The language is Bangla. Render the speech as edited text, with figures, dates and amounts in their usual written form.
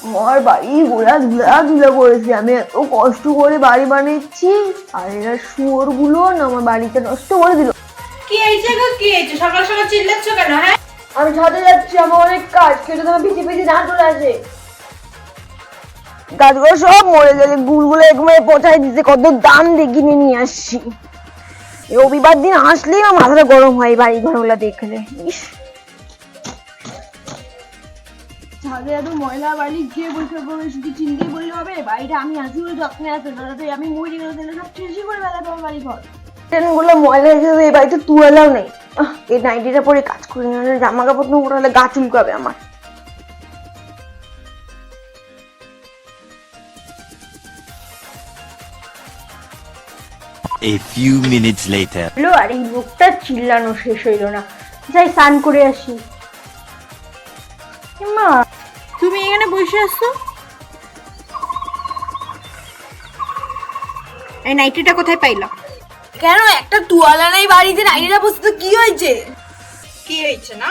আমার বাড়ি গোড়া ধুলা করেছি, আমি এত কষ্ট করে বাড়ি বানিয়েছি, আর এরা শুয়োর গুলো না আমার বাড়িতে নষ্ট করে দিল। কি হয়েছে গো, কি হয়েছে? সকাল সকাল চিল্লাচ্ছ কেন? হ্যাঁ, আমি ছাদে যাচ্ছি, আমার অনেক কাজ, কেউ যদি আমার পিছিয়ে না চলে আসে। গাছগুলো সব মরে গেছে, গুড়গুলো একবারে পচাই দিতে, কত দাম দিয়ে কিনে নিয়ে আসছি। রবিবার দিন আসলেই আমার মাথাটা গরম হয় বাড়ি ঘরগুলো দেখলে। ইস, ছাদে এত ময়লা, বাড়ি গিয়ে বসে পড়বে, শুধু চিন্তাই বললে হবে? বাড়িটা আমি আছি বলে যত্নে আছে, তাহলে আমি মরে গেলে তাহলে সব শেষই করে বেলাতে আমার বাড়ি ঘর। ট্রেনগুলো ময়লা এসে এই বাড়িতে তুয়ালাও নেই। এই নাইটিটা পরে কাজ করে না, জামা কাপড় না উঠালে গা চুলকাবে আমার। A few minutes later. আর এই লোকটা চিল্লানো শেষ হইলো না, যাই স্নান করে আসি। মা, তুমি এখানে বসে আছো? এই নাইটিটা কোথায় পাইলা? কেন একটা তুয়ালা নাই বাড়িতে, নাইটিটা বসে তো কি হয়েছে? কি হয়েছে না?